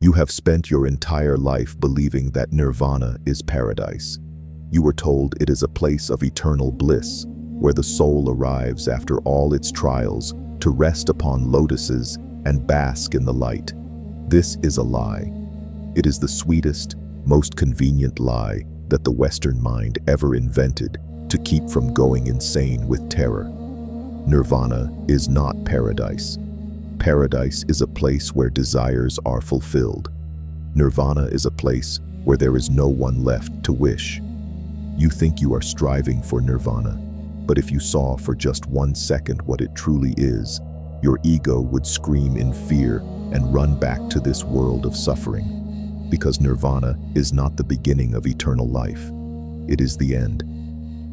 You have spent your entire life believing that Nirvana is paradise. You were told it is a place of eternal bliss, where the soul arrives after all its trials to rest upon lotuses and bask in the light. This is a lie. It is the sweetest, most convenient lie that the Western mind ever invented to keep from going insane with terror. Nirvana is not paradise. Paradise is a place where desires are fulfilled. Nirvana is a place where there is no one left to wish. You think you are striving for nirvana, but if you saw for just 1 second what it truly is, your ego would scream in fear and run back to this world of suffering. Because nirvana is not the beginning of eternal life. It is the end.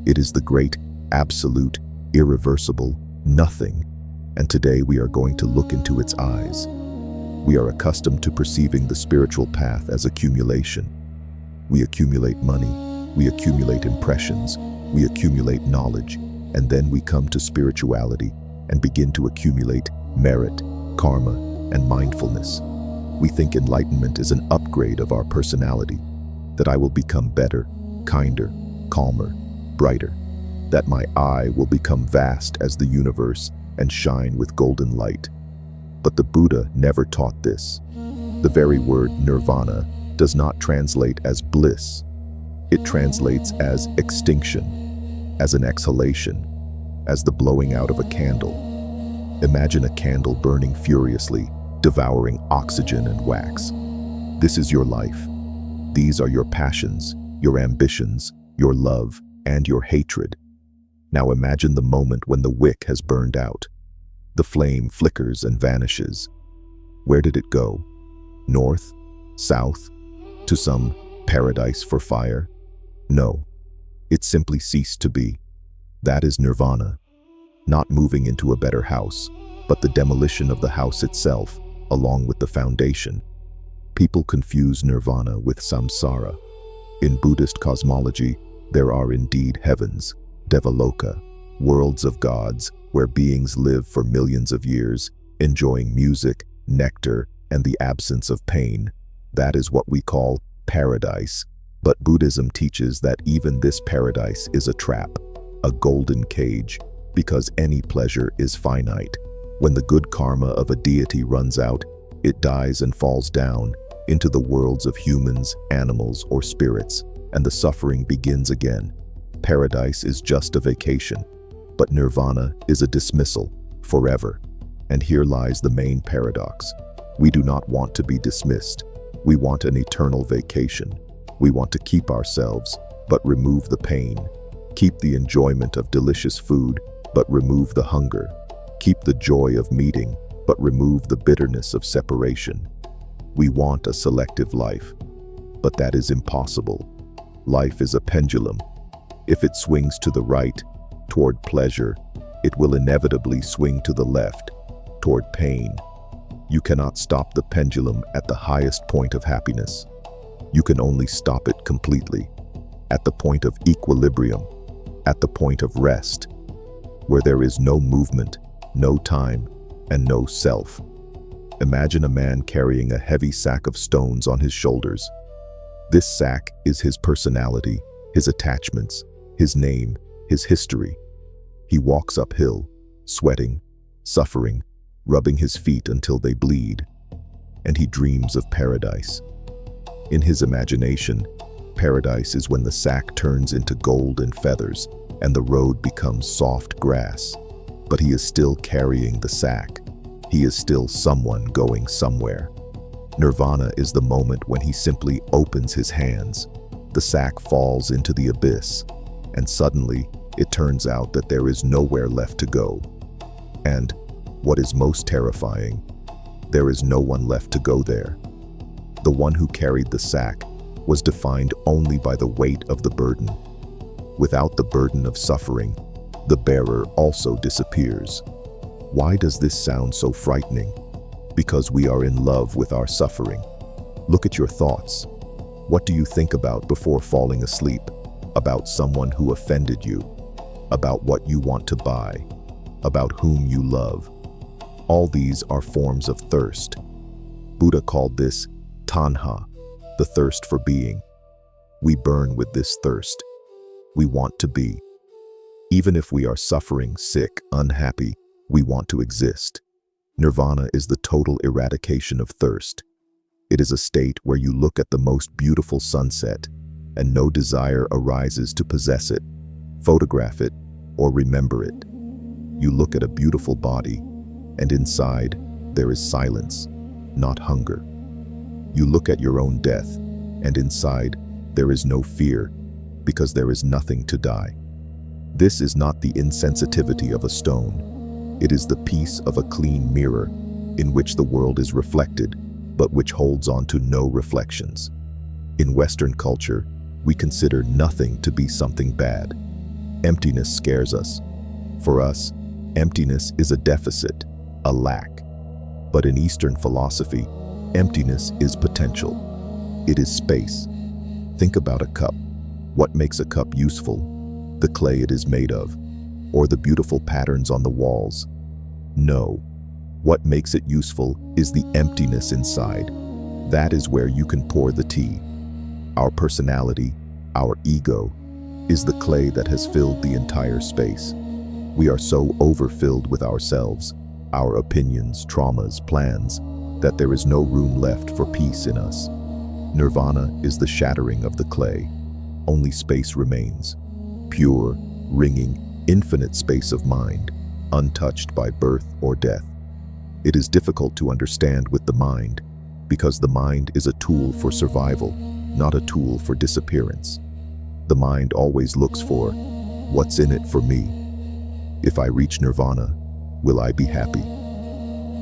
It is the great, absolute, irreversible nothing. And today we are going to look into its eyes. We are accustomed to perceiving the spiritual path as accumulation. We accumulate money, we accumulate impressions, we accumulate knowledge, and then we come to spirituality and begin to accumulate merit, karma, and mindfulness. We think enlightenment is an upgrade of our personality, that I will become better, kinder, calmer, brighter, that my eye will become vast as the universe and shine with golden light. But the Buddha never taught this. The very word nirvana does not translate as bliss. It translates as extinction, as an exhalation, as the blowing out of a candle. Imagine a candle burning furiously, devouring oxygen and wax. This is your life. These are your passions, your ambitions, your love, and your hatred. Now imagine the moment when the wick has burned out. The flame flickers and vanishes. Where did it go? North? South? To some paradise for fire? No. It simply ceased to be. That is nirvana. Not moving into a better house, but the demolition of the house itself, along with the foundation. People confuse nirvana with samsara. In Buddhist cosmology, there are indeed heavens, Devaloka, worlds of gods, where beings live for millions of years, enjoying music, nectar, and the absence of pain. That is what we call paradise. But Buddhism teaches that even this paradise is a trap, a golden cage, because any pleasure is finite. When the good karma of a deity runs out, it dies and falls down into the worlds of humans, animals, or spirits, and the suffering begins again. Paradise is just a vacation, but nirvana is a dismissal, forever. And here lies the main paradox. We do not want to be dismissed. We want an eternal vacation. We want to keep ourselves, but remove the pain. Keep the enjoyment of delicious food, but remove the hunger. Keep the joy of meeting, but remove the bitterness of separation. We want a selective life, but that is impossible. Life is a pendulum. If it swings to the right, toward pleasure, it will inevitably swing to the left, toward pain. You cannot stop the pendulum at the highest point of happiness. You can only stop it completely, at the point of equilibrium, at the point of rest, where there is no movement, no time, and no self. Imagine a man carrying a heavy sack of stones on his shoulders. This sack is his personality, his attachments, his name, his history. He walks uphill, sweating, suffering, rubbing his feet until they bleed, and he dreams of paradise. In his imagination, paradise is when the sack turns into gold and feathers, and the road becomes soft grass. But he is still carrying the sack. He is still someone going somewhere. Nirvana is the moment when he simply opens his hands. The sack falls into the abyss, and suddenly it turns out that there is nowhere left to go. And, what is most terrifying, there is no one left to go there. The one who carried the sack was defined only by the weight of the burden. Without the burden of suffering, the bearer also disappears. Why does this sound so frightening? Because we are in love with our suffering. Look at your thoughts. What do you think about before falling asleep? About someone who offended you? About what you want to buy? About whom you love? All these are forms of thirst. Buddha called this Tanha, the thirst for being. We burn with this thirst. We want to be. Even if we are suffering, sick, unhappy, we want to exist. Nirvana is the total eradication of thirst. It is a state where you look at the most beautiful sunset and no desire arises to possess it, photograph it, or remember it. You look at a beautiful body, and inside there is silence, not hunger. You look at your own death, and inside there is no fear, because there is nothing to die. This is not the insensitivity of a stone. It is the peace of a clean mirror in which the world is reflected, but which holds on to no reflections. In Western culture, we consider nothing to be something bad. Emptiness scares us. For us, emptiness is a deficit, a lack. But in Eastern philosophy, emptiness is potential. It is space. Think about a cup. What makes a cup useful? The clay it is made of, or the beautiful patterns on the walls? No. What makes it useful is the emptiness inside. That is where you can pour the tea. Our personality, our ego, is the clay that has filled the entire space. We are so overfilled with ourselves, our opinions, traumas, plans, that there is no room left for peace in us. Nirvana is the shattering of the clay. Only space remains. Pure, ringing, infinite space of mind, untouched by birth or death. It is difficult to understand with the mind, because the mind is a tool for survival, not a tool for disappearance. The mind always looks for, what's in it for me? If I reach nirvana, will I be happy?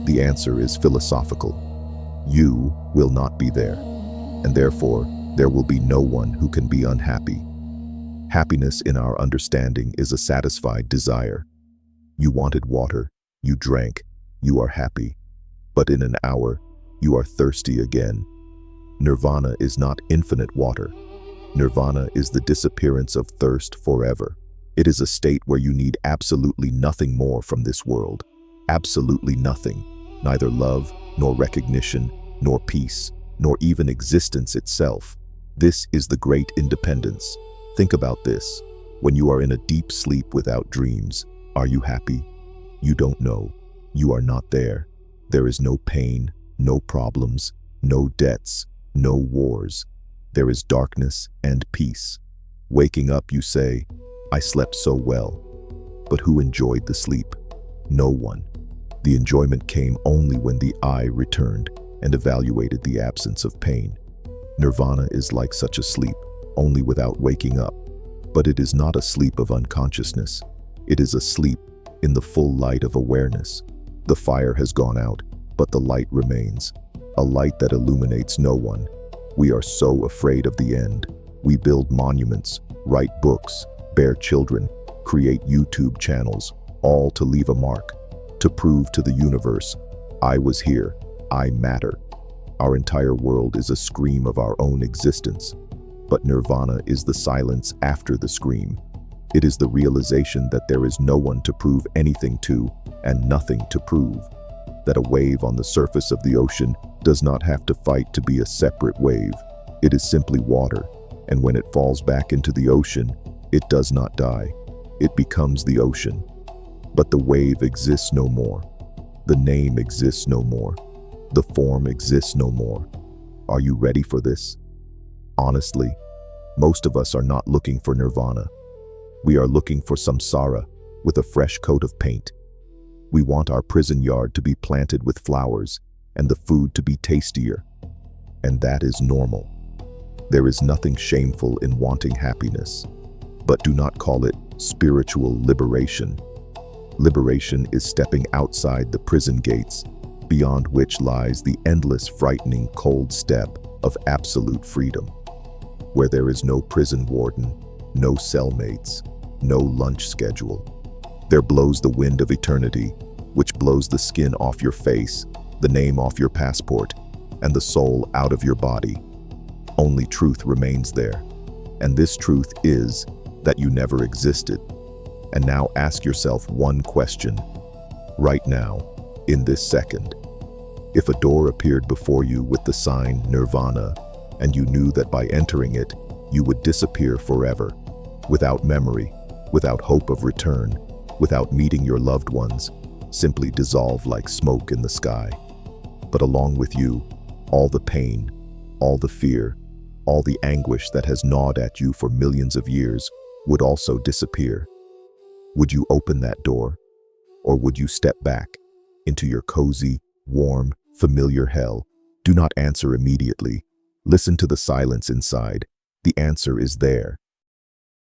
The answer is philosophical. You will not be there, and therefore there will be no one who can be unhappy. Happiness in our understanding is a satisfied desire. You wanted water, you drank, you are happy. But in an hour, you are thirsty again. Nirvana is not infinite water. Nirvana is the disappearance of thirst forever. It is a state where you need absolutely nothing more from this world. Absolutely nothing. Neither love, nor recognition, nor peace, nor even existence itself. This is the great independence. Think about this. When you are in a deep sleep without dreams, are you happy? You don't know. You are not there. There is no pain, no problems, no debts, no wars. There is darkness and peace. Waking up, you say, I slept so well. But who enjoyed the sleep? No one. The enjoyment came only when the I returned and evaluated the absence of pain. Nirvana is like such a sleep, only without waking up. But it is not a sleep of unconsciousness. It is a sleep in the full light of awareness. The fire has gone out, but the light remains. A light that illuminates no one. We are so afraid of the end. We build monuments, write books, bear children, create YouTube channels, all to leave a mark, to prove to the universe, I was here, I matter. Our entire world is a scream of our own existence. But nirvana is the silence after the scream. It is the realization that there is no one to prove anything to and nothing to prove. That a wave on the surface of the ocean does not have to fight to be a separate wave. It is simply water, and when it falls back into the ocean, it does not die. It becomes the ocean. But the wave exists no more. The name exists no more. The form exists no more. Are you ready for this? Honestly, most of us are not looking for nirvana. We are looking for samsara with a fresh coat of paint. We want our prison yard to be planted with flowers and the food to be tastier. And that is normal. There is nothing shameful in wanting happiness, but do not call it spiritual liberation. Liberation is stepping outside the prison gates, beyond which lies the endless, frightening, cold step of absolute freedom, where there is no prison warden, no cellmates, no lunch schedule. There blows the wind of eternity, which blows the skin off your face, the name off your passport, and the soul out of your body. Only truth remains there, and this truth is that you never existed. And now ask yourself one question, right now, in this second. If a door appeared before you with the sign Nirvana, and you knew that by entering it, you would disappear forever, without memory, without hope of return, without meeting your loved ones, simply dissolve like smoke in the sky. But along with you, all the pain, all the fear, all the anguish that has gnawed at you for millions of years would also disappear. Would you open that door? Or would you step back into your cozy, warm, familiar hell? Do not answer immediately. Listen to the silence inside. The answer is there,